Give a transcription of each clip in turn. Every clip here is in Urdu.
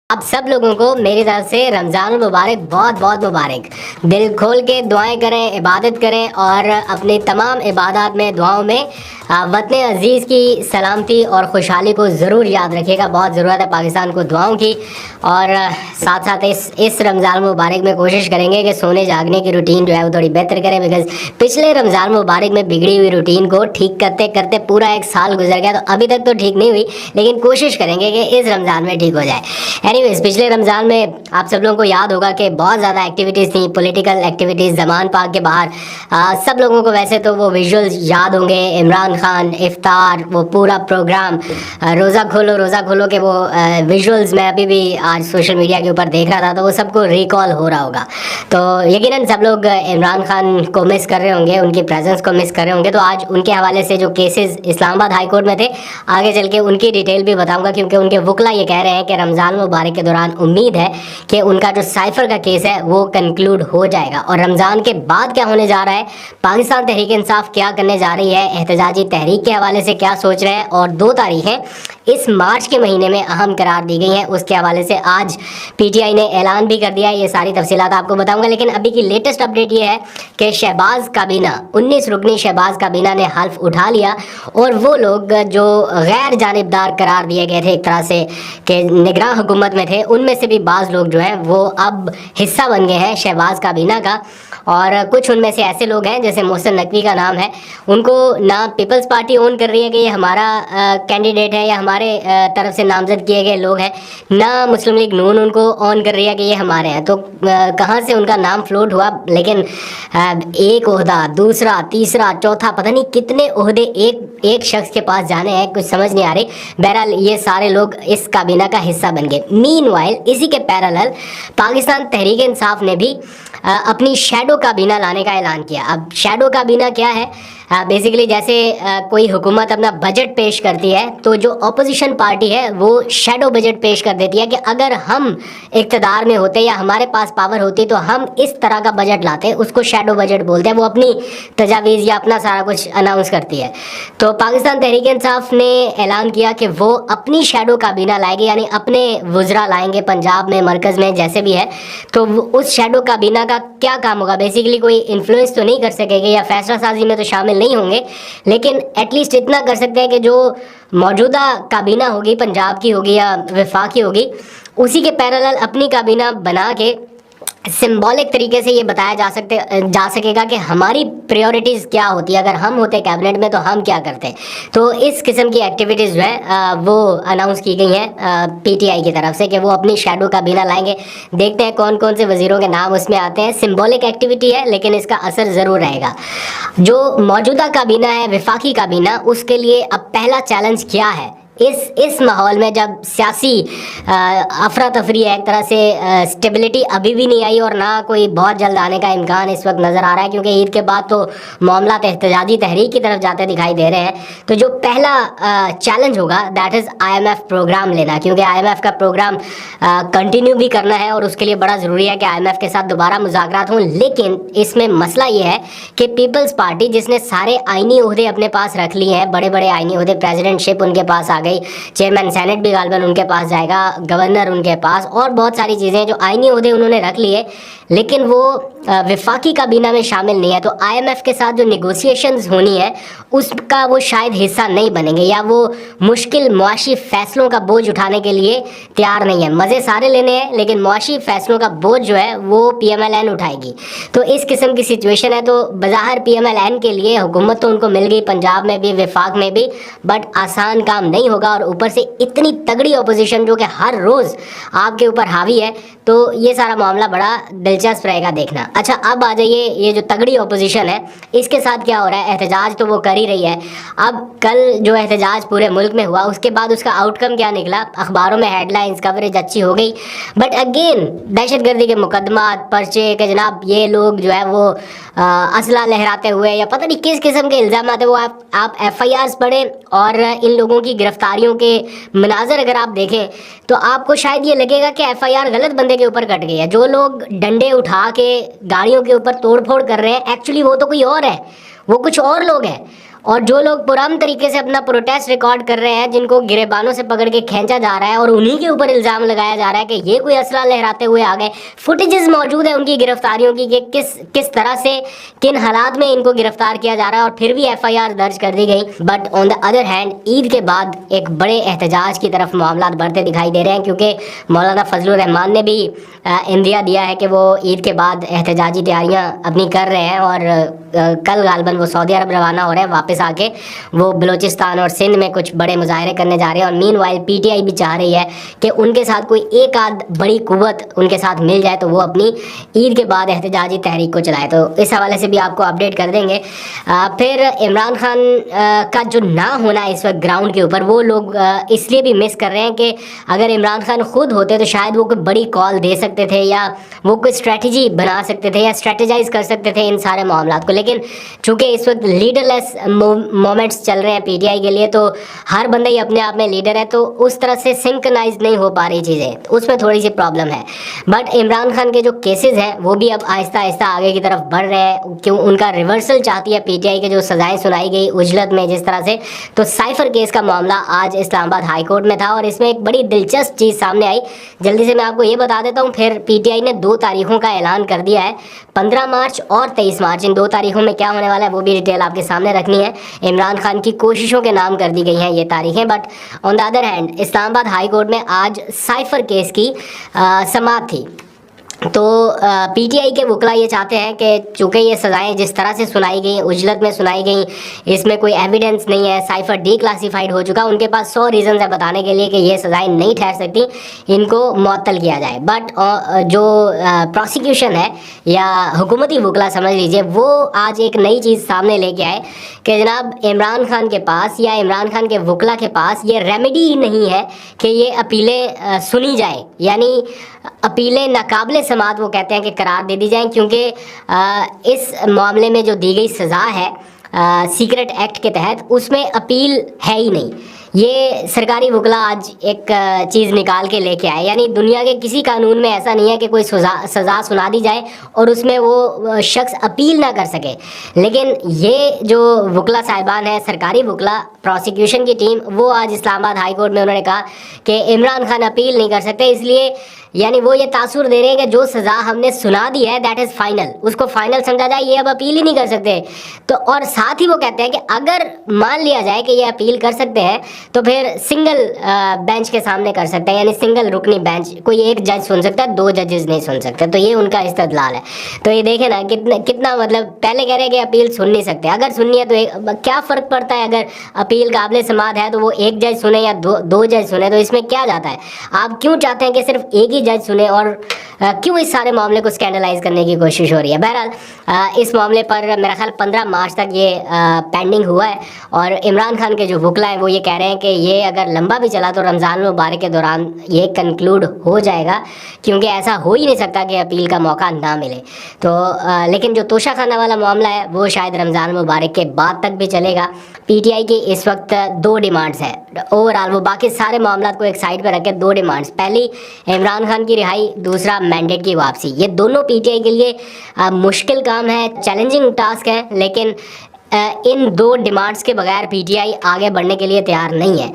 آپ سب لوگوں کو میری طرف سے رمضان المبارک بہت بہت مبارک. دل کھول کے دعائیں کریں, عبادت کریں اور اپنی تمام عبادات میں دعاؤں میں وطن عزیز کی سلامتی اور خوشحالی کو ضرور یاد رکھیے گا. بہت ضرورت ہے پاکستان کو دعاؤں کی. اور ساتھ ساتھ اس رمضان المبارک میں کوشش کریں گے کہ سونے جاگنے کی روٹین جو ہے وہ تھوڑی بہتر کریں, بیکاز پچھلے رمضان المبارک میں بگڑی ہوئی روٹین کو ٹھیک کرتے کرتے پورا ایک سال گزر گیا, تو ابھی تک تو ٹھیک نہیں ہوئی, لیکن کوشش کریں گے کہ اس رمضان میں ٹھیک ہو جائے. پچھلے رمضان میں آپ سب لوگوں کو یاد ہوگا کہ بہت زیادہ ایکٹیویٹیز تھیں, پولیٹیکل ایکٹیویٹیز زمان پاک کے باہر. سب لوگوں کو ویسے تو وہ ویژولز یاد ہوں گے, عمران خان, افطار, وہ پورا پروگرام, روزہ کھولو کے وہ ویژولز میں ابھی بھی آج سوشل میڈیا کے اوپر دیکھ رہا تھا, تو وہ سب کو ریکال ہو رہا ہوگا. تو یقیناً سب لوگ عمران خان کو مس کر رہے ہوں گے, ان کی پریزنس کو مس کر رہے ہوں گے. تو آج ان کے حوالے سے جو کیسز اسلام آباد ہائی کورٹ میں تھے, آگے چل کے ان کی ڈیٹیل بھی بتاؤں گا, کیونکہ ان کے وکلا یہ کہہ رہے ہیں کہ رمضان مبارک کے دوران امید ہے کہ ان کا جو سائفر کا کیس ہے وہ کنکلوڈ ہو جائے گا. اور رمضان کے بعد کیا ہونے جا رہا ہے, پاکستان تحریک انصاف کیا کرنے جا رہی ہے, احتجاجی تحریک کے حوالے سے کیا سوچ رہے ہیں, اور 2 تاریخیں اس مارچ کے مہینے میں اہم قرار دی گئی ہیں, اس کے حوالے سے آج پی ٹی آئی نے اعلان بھی کر دیا ہے. یہ ساری تفصیلات آپ کو بتاؤں گا, لیکن ابھی کی لیٹسٹ اپڈیٹ یہ ہے کہ شہباز کابینہ 19 رکنی شہباز کابینہ نے حلف اٹھا لیا, اور وہ لوگ جو غیر جانبدار قرار دیے گئے تھے ایک طرح سے کہ نگراں حکومت میں تھے, ان میں سے بھی بعض لوگ جو ہیں وہ اب حصہ بن گئے ہیں شہباز کابینہ کا. اور کچھ ان میں سے ایسے لوگ ہیں جیسے محسن نقوی کا نام ہے, ان کو نہ پیپلز پارٹی اون کر رہی ہے کہ یہ ہمارا کینڈیڈیٹ ہے یا ہمارے طرف سے نامزد کیے گئے لوگ ہیں, نہ مسلم لیگ نون ان کو اون کر رہی ہے کہ یہ ہمارے ہیں. تو کہاں سے ان کا نام فلوٹ ہوا, لیکن ایک عہدہ, دوسرا, تیسرا, چوتھا, پتہ نہیں کتنے عہدے ایک شخص کے پاس جانے ہیں, کچھ سمجھ نہیں آ رہی. بہرحال یہ سارے لوگ اس کابینہ کا حصہ بن گئے. مین وائل اسی کے پیرالل پاکستان تحریک انصاف نے بھی اپنی شیڈو کابینہ لانے کا اعلان کیا. اب شیڈو کابینہ کیا ہے, بیسیکلی جیسے کوئی حکومت اپنا بجٹ پیش کرتی ہے, تو جو اپوزیشن پارٹی ہے وہ شیڈو بجٹ پیش کر دیتی ہے کہ اگر ہم اقتدار میں ہوتے یا ہمارے پاس پاور ہوتی تو ہم اس طرح کا بجٹ لاتے, اس کو شیڈو بجٹ بولتے ہیں. وہ اپنی تجاویز یا اپنا سارا کچھ اناؤنس کرتی ہے. تو پاکستان تحریک انصاف نے اعلان کیا کہ وہ اپنی شیڈو کابینہ لائے گی, یعنی اپنے وزراء لائیں گے پنجاب میں, مرکز میں, جیسے بھی ہے. تو اس شیڈو کابینہ کا کیا کام ہوگا, بیسیکلی کوئی انفلوئنس تو نہیں کر سکے گی یا فیصلہ سازی میں تو شامل نہیں ہوں گے, لیکن ایٹ لیسٹ اتنا کر سکتے ہیں کہ جو موجودہ کابینہ ہوگی, پنجاب کی ہوگی یا وفاق کی ہوگی, اسی کے پیرالل اپنی کابینہ بنا کے سمبولک طریقے سے یہ بتایا جا سکے گا کہ ہماری پریورٹیز کیا ہوتی ہے, اگر ہم ہوتے کیبنٹ میں تو ہم کیا کرتے. تو اس قسم کی ایکٹیویٹیز جو ہے وہ اناؤنس کی گئی ہیں پی ٹی آئی کی طرف سے کہ وہ اپنی شیڈو کابینہ لائیں گے. دیکھتے ہیں کون کون سے وزیروں کے نام اس میں آتے ہیں. سمبولک ایکٹیویٹی ہے, لیکن اس کا اثر ضرور رہے گا. جو موجودہ کابینہ ہے, وفاقی کابینہ, اس کے لیے اب پہلا چیلنج کیا ہے اس ماحول میں, جب سیاسی افراتفری ہے, ایک طرح سے اسٹیبلٹی ابھی بھی نہیں آئی اور نہ کوئی بہت جلد آنے کا امکان اس وقت نظر آ رہا ہے, کیونکہ عید کے بعد تو معاملات احتجاجی تحریک کی طرف جاتے دکھائی دے رہے ہیں. تو جو پہلا چیلنج ہوگا دیٹ از IMF پروگرام لینا, کیونکہ IMF کا پروگرام کنٹینیو بھی کرنا ہے اور اس کے لیے بڑا ضروری ہے کہ IMF کے ساتھ دوبارہ مذاکرات ہوں. لیکن اس میں مسئلہ یہ ہے کہ پیپلز پارٹی, جس نے سارے آئینی عہدے اپنے پاس رکھ لیے ہیں, بڑے بڑے آئینی عہدے, پریزیڈنٹ شپ ان کے پاس آ گئی, چیئرمین سینٹ بھی غالباً ان کے پاس جائے گا, گورنر ان کے پاس, اور بہت ساری چیزیں جو آئینی عہدے انہوں نے رکھ لیے, لیکن وہ وفاقی کابینہ میں شامل نہیں ہے. تو IMF کے ساتھ جو نیگوسیشنز ہونی ہے اس کا وہ شاید حصہ نہیں بنیں گے, یا وہ مشکل معاشی فیصلوں کا بوجھ اٹھانے کے لیے تیار نہیں ہے. مزے سارے لینے ہیں, لیکن معاشی فیصلوں کا بوجھ جو ہے وہ PMLN اٹھائے گی. تو اس قسم کی سچویشن ہے. تو بظاہر PMLN کے لیے حکومت تو ان کو مل گئی, پنجاب میں بھی, وفاق میں بھی, بٹ آسان کام نہیں ہوگا. اور اوپر سے اتنی تگڑی اپوزیشن جو کہ ہر روز آپ کے اوپر حاوی ہے, تو یہ سارا معاملہ بڑا دلچسپ رہے گا دیکھنا. اچھا, اب آ جائیے, یہ جو تگڑی اپوزیشن ہے اس کے ساتھ کیا ہو رہا ہے. احتجاج تو وہ کر ہی رہی ہے. اب کل جو احتجاج پورے ملک میں ہوا, اس کے بعد اس کا آؤٹ کم کیا نکلا, اخباروں میں ہیڈ لائنز, کوریج اچھی ہو گئی, بٹ اگین دہشت گردی کے مقدمات, پرچے کہ جناب یہ لوگ جو ہے وہ اسلحہ لہراتے ہوئے یا پتہ نہیں کس قسم کے الزامات ہیں, وہ آپ FIRs پڑھیں اور ان لوگوں کی گرفتاریوں کے مناظر اگر آپ دیکھیں تو آپ کو شاید یہ لگے گا کہ FIR غلط بندے کے اوپر کٹ گئی ہے. جو لوگ ڈنڈے اٹھا کے گاڑیوں کے اوپر توڑ پھوڑ کر رہے ہیں, ایکچولی وہ تو کوئی اور ہے, وہ کچھ اور لوگ ہیں. اور جو لوگ پرام طریقے سے اپنا پروٹیسٹ ریکارڈ کر رہے ہیں، جن کو گریبانوں سے پکڑ کے کھینچا جا رہا ہے اور انہی کے اوپر الزام لگایا جا رہا ہے کہ یہ کوئی اسلحہ لہراتے ہوئے آ گئے. فوٹیجز موجود ہیں ان کی گرفتاریوں کی کہ کس طرح سے کن حالات میں ان کو گرفتار کیا جا رہا ہے، اور پھر بھی ایف آئی آر درج کر دی گئی. But on the other hand Eid کے بعد ایک بڑے احتجاج کی طرف معاملات بڑھتے دکھائی دے رہے ہیں، کیونکہ مولانا فضل الرحمان نے بھی اندیا دیا ہے کہ وہ عید کے بعد احتجاجی تیاریاں اپنی کر رہے ہیں، اور کل غالباً وہ سعودی عرب روانہ ہو رہے ہیں. واپس آ کے وہ بلوچستان اور سندھ میں کچھ بڑے مظاہرے کرنے جا رہے ہیں. اور مین وائل پی ٹی آئی بھی چاہ رہی ہے کہ ان کے ساتھ کوئی ایک آدھ بڑی قوت ان کے ساتھ مل جائے تو وہ اپنی عید کے بعد احتجاجی تحریک کو چلائے. تو اس حوالے سے بھی آپ کو اپڈیٹ کر دیں گے. پھر عمران خان کا جو نہ ہونا ہے اس وقت گراؤنڈ کے اوپر، وہ لوگ اس لیے بھی مس کر رہے ہیں کہ اگر عمران خان خود ہوتے تو شاید وہ کوئی بڑی کال دے سکتے تھے، یا وہ کوئی اسٹریٹجی بنا سکتے تھے، یا اسٹریٹجائز کر سکتے تھے ان سارے معاملات کو. لیکن چونکہ اس وقت لیڈر لیس مومنٹس چل رہے ہیں پی ٹی آئی کے لیے، تو ہر بندہ ہی اپنے آپ میں لیڈر ہے، تو اس طرح سے سنکرنائز نہیں ہو پا رہی چیزیں، اس میں تھوڑی سی پرابلم ہے. بٹ عمران خان کے جو کیسز ہیں وہ بھی اب آہستہ آہستہ آگے کی طرف بڑھ رہے ہیں، کیوں ان کا ریورسل چاہتی ہے پی ٹی آئی کے جو سزائیں سنائی گئی عجلت میں جس طرح سے. تو سائفر کیس کا معاملہ آج اسلام آباد ہائی کورٹ میں تھا، اور اس میں ایک بڑی دلچسپ چیز سامنے آئی. جلدی سے میں آپ کو یہ بتا دیتا ہوں. پھر پی ٹی آئی نے 2 تاریخوں کا اعلان کر دیا ہے، 15 مارچ اور 23 مارچ. ان 2 تاریخوں میں کیا ہونے والا ہے وہ بھی ڈیٹیل آپ کے سامنے رکھنی ہے. عمران خان کی کوششوں کے نام کر دی گئی ہیں یہ تاریخیں. But on the other hand Islamabad high court میں آج سائفر کیس کی سماعت تھی. تو پی ٹی آئی کے وکلا یہ چاہتے ہیں کہ چونکہ یہ سزائیں جس طرح سے سنائی گئیں، عجلت میں سنائی گئیں، اس میں کوئی ایویڈنس نہیں ہے، سائفر ڈی کلاسیفائڈ ہو چکا، ان کے پاس 100 ریزنز ہیں بتانے کے لیے کہ یہ سزائیں نہیں ٹھہر سکتی، ان کو معطل کیا جائے. بٹ جو پروسیکیوشن ہے یا حکومتی وکلا سمجھ لیجئے، وہ آج ایک نئی چیز سامنے لے کے آئے کہ جناب عمران خان کے پاس یا عمران خان کے وکلا کے پاس یہ ریمیڈی ہی نہیں ہے کہ یہ اپیلیں سنی جائیں، یعنی اپیلیں ناقابل سماعت وہ کہتے ہیں کہ قرار دے دی جائیں، کیونکہ اس معاملے میں جو دی گئی سزا ہے سیکرٹ ایکٹ کے تحت، اس میں اپیل ہے ہی نہیں. یہ سرکاری وکلا آج ایک چیز نکال کے لے کے آئے، یعنی دنیا کے کسی قانون میں ایسا نہیں ہے کہ کوئی سزا سنا دی جائے اور اس میں وہ شخص اپیل نہ کر سکے. لیکن یہ جو وکلا صاحبان ہیں، سرکاری وکلا، پروسیکیوشن کی ٹیم، وہ آج اسلام آباد ہائی کورٹ میں انہوں نے کہا کہ عمران خان اپیل نہیں کر سکتے. اس لیے یعنی وہ یہ تاثر دے رہے ہیں کہ جو سزا ہم نے سنا دی ہے دیٹ از فائنل، اس کو فائنل سمجھا جائے، یہ اب اپیل ہی نہیں کر سکتے. تو اور ساتھ ہی وہ کہتے ہیں کہ اگر مان لیا جائے کہ یہ اپیل کر سکتے ہیں تو پھر سنگل بینچ کے سامنے کر سکتے ہیں، یعنی سنگل رکنی بینچ، کوئی ایک جج سن سکتا ہے، 2 ججز نہیں سن سکتے. تو یہ ان کا استدلال ہے. تو یہ دیکھیں نا کتنا مطلب پہلے کہہ رہے ہیں کہ اپیل سن نہیں سکتے، اگر سننی ہے تو کیا فرق پڑتا ہے؟ اگر اپیل قابل سماعت ہے تو وہ ایک جج سنے یا 2 جج سنے، تو اس میں کیا جاتا ہے؟ آپ کیوں چاہتے ہیں کہ صرف ایک ہی جج سنے، اور کیوں اس سارے معاملے کو اسکینڈلائز کرنے کی کوشش ہو رہی ہے؟ بہرحال اس معاملے پر میرا خیال 15 مارچ تک یہ پینڈنگ ہوا ہے، اور عمران خان کے جو وکلا ہیں وہ یہ کہہ رہے ہیں کہ یہ اگر لمبا بھی چلا تو رمضان المبارک کے دوران یہ کنکلوڈ ہو جائے گا، کیونکہ ایسا ہو ہی نہیں سکتا کہ اپیل کا موقع نہ ملے. تو لیکن جو توشہ خانہ والا معاملہ ہے وہ شاید رمضان المبارک کے بعد تک بھی چلے گا. پی ٹی آئی کی اس وقت 2 ڈیمانڈز ہیں اوور آل، وہ باقی سارے معاملات کو ایک سائڈ پہ رکھ کے 2 ڈیمانڈز، پہلی عمران خان کی رہائی، دوسرا مینڈیٹ کی واپسی. یہ دونوں پی ٹی آئی کے لیے مشکل کام ہے، چیلنجنگ ٹاسک ہے، لیکن ان 2 ڈیمانڈز کے بغیر پی ٹی آئی آگے بڑھنے کے لیے تیار نہیں ہے.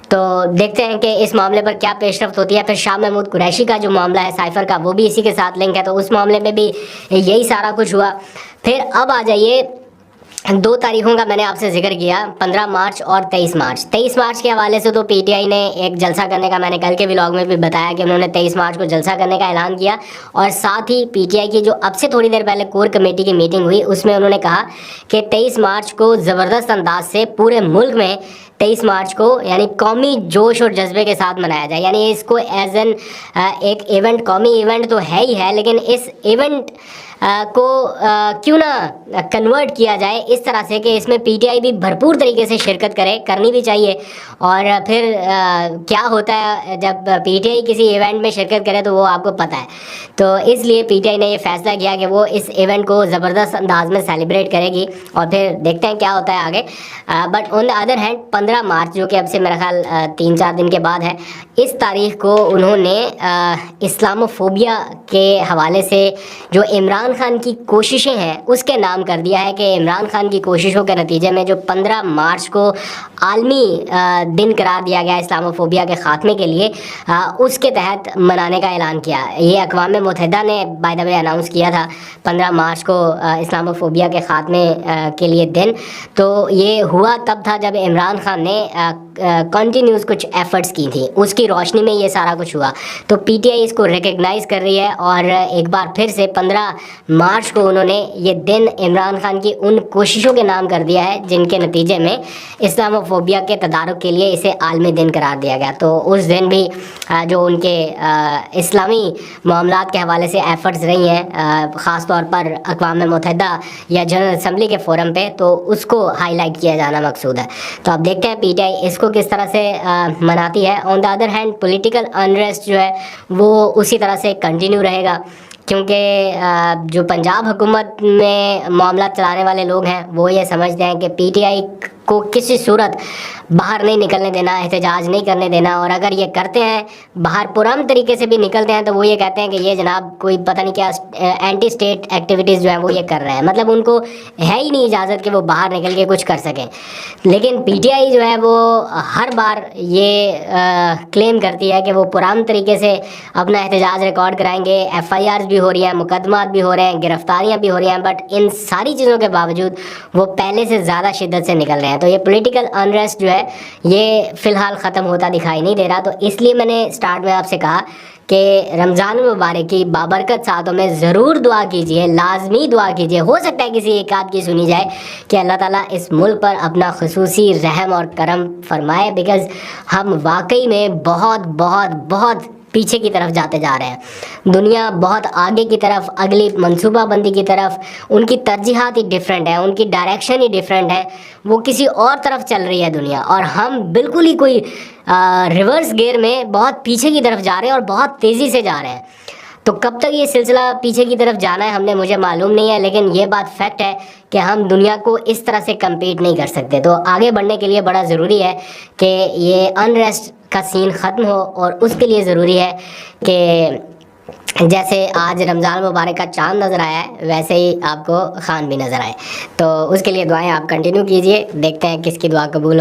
تو دیکھتے ہیں کہ اس معاملے پر کیا پیش رفت ہوتی ہے. پھر شاہ محمود قریشی کا جو معاملہ ہے سائفر کا، وہ بھی اسی کے ساتھ لنک ہے، تو اس معاملے میں بھی یہی سارا کچھ ہوا. پھر اب آ جائیے 2 تاریخوں کا میں نے آپ سے ذکر کیا، 15 مارچ اور 23 مارچ. 23 مارچ کے حوالے سے تو پی ٹی آئی نے ایک جلسہ کرنے کا، میں نے کل کے ولاگ میں بھی بتایا کہ انہوں نے 23 مارچ کو جلسہ کرنے کا اعلان کیا، اور ساتھ ہی پی ٹی آئی کی جو اب سے تھوڑی دیر پہلے کور کمیٹی کی میٹنگ ہوئی اس میں انہوں نے کہا کہ 23 مارچ کو زبردست انداز سے پورے ملک میں 23 مارچ کو یعنی قومی جوش اور جذبے کے ساتھ منایا جائے. یعنی اس کو ایز این ایک ایونٹ، قومی ایونٹ تو ہے ہی ہے، لیکن اس ایونٹ کو کیوں نہ کنورٹ کیا جائے اس طرح سے کہ اس میں پی ٹی آئی بھی بھرپور طریقے سے شرکت کرے، کرنی بھی چاہیے. اور پھر کیا ہوتا ہے جب پی ٹی آئی کسی ایونٹ میں شرکت کرے تو وہ آپ کو پتہ ہے. تو اس لیے پی ٹی آئی نے یہ فیصلہ کیا کہ وہ اس ایونٹ کو زبردست انداز میں سیلیبریٹ کرے گی، اور پھر دیکھتے ہیں کیا ہوتا ہے آگے. But on the other hand 15 March جو کہ اب سے میرا خیال 3-4 دن کے بعد ہے، اس تاریخ کو انہوں نے اسلاموفوبیا کے حوالے سے جو عمران خان کی کوششیں ہیں اس کے نام کر دیا ہے کہ عمران خان کی کوششوں کے نتیجے میں جو 15 مارچ کو عالمی دن قرار دیا گیا اسلاموفوبیا کے خاتمے کے لیے، اس کے تحت منانے کا اعلان کیا۔ یہ اقوام متحدہ نے بائی دا وے اناؤنس کیا تھا 15 مارچ کو اسلاموفوبیا کے خاتمے کے لیے دن۔ تو یہ ہوا تب تھا جب عمران خان نے کنٹینیوس کچھ ایفرٹس کی تھی، اس کی روشنی میں یہ سارا کچھ ہوا۔ تو پی ٹی آئی اس کو ریکگنائز کر رہی ہے اور ایک بار پھر سے 15 مارچ کو انہوں نے یہ دن عمران خان کی ان کوششوں کے نام کر دیا ہے جن کے نتیجے میں اسلاموفوبیا کے تدارک کے لیے اسے عالمی دن قرار دیا گیا۔ تو اس دن بھی جو ان کے اسلامی معاملات کے حوالے سے ایفرٹس رہی ہیں، خاص طور پر اقوام متحدہ یا جنرل اسمبلی کے فورم پہ، تو اس کو ہائی لائٹ کیا جانا مقصود ہے۔ تو اب دیکھتے ہیں پی ٹی آئی اس کو کس طرح سے مناتی ہے۔ On the other hand political unrest جو ہے وہ اسی طرح سے کنٹینیو رہے گا، کیونکہ جو پنجاب حکومت میں معاملات چلانے والے لوگ ہیں وہ یہ سمجھتے ہیں کہ پی ٹی آئی کو کسی صورت باہر نہیں نکلنے دینا، احتجاج نہیں کرنے دینا، اور اگر یہ کرتے ہیں باہر پرامن طریقے سے بھی نکلتے ہیں تو وہ یہ کہتے ہیں کہ یہ جناب کوئی پتہ نہیں کیا اینٹی اسٹیٹ ایکٹیویٹیز جو ہیں وہ یہ کر رہے ہیں، مطلب ان کو ہے ہی نہیں اجازت کہ وہ باہر نکل کے کچھ کر سکیں۔ لیکن پی ٹی آئی جو ہے وہ ہر بار یہ کلیم کرتی ہے کہ وہ پرامن طریقے سے اپنا احتجاج ریکارڈ کرائیں گے، ایف آئی آرز بھی ہو رہی ہیں، مقدمات بھی ہو رہے ہیں، گرفتاریاں بھی ہو رہی ہیں، بٹ ان ساری چیزوں کے باوجود وہ پہلے سے زیادہ شدت سے نکل رہے ہیں۔ تو یہ پولیٹیکل انریسٹ جو ہے یہ فی الحال ختم ہوتا دکھائی نہیں دے رہا۔ تو اس لیے میں نے سٹارٹ میں آپ سے کہا کہ رمضان المبارک کی بابرکت ساعتوں میں ضرور دعا کیجئے، لازمی دعا کیجئے۔ ہو سکتا ہے کسی ایک آدھ کی سنی جائے کہ اللہ تعالیٰ اس ملک پر اپنا خصوصی رحم اور کرم فرمائے، بیکاز ہم واقعی میں بہت بہت بہت پیچھے کی طرف جاتے جا رہے ہیں۔ دنیا بہت آگے کی طرف، اگلی منصوبہ بندی کی طرف، ان کی ترجیحات ہی ڈیفرنٹ ہیں، ان کی ڈائریکشن ہی ڈیفرنٹ ہے، وہ کسی اور طرف چل رہی ہے دنیا، اور ہم بالکل ہی کوئی ریورس گیئر میں بہت پیچھے کی طرف جا رہے ہیں اور بہت تیزی سے جا رہے ہیں۔ تو کب تک یہ سلسلہ پیچھے کی طرف جانا ہے مجھے معلوم نہیں ہے، لیکن یہ بات فیکٹ ہے کہ ہم دنیا کو اس طرح سے کمپیٹ نہیں کر سکتے۔ تو آگے بڑھنے کے لیے بڑا ضروری ہے کہ یہ انریسٹ کا سین ختم ہو، اور اس کے لیے ضروری ہے کہ جیسے آج رمضان مبارک کا چاند نظر آیا ہے ویسے ہی آپ کو خان بھی نظر آئے۔ تو اس کے لیے دعائیں آپ کنٹینیو کیجئے، دیکھتے ہیں کس کی دعا قبول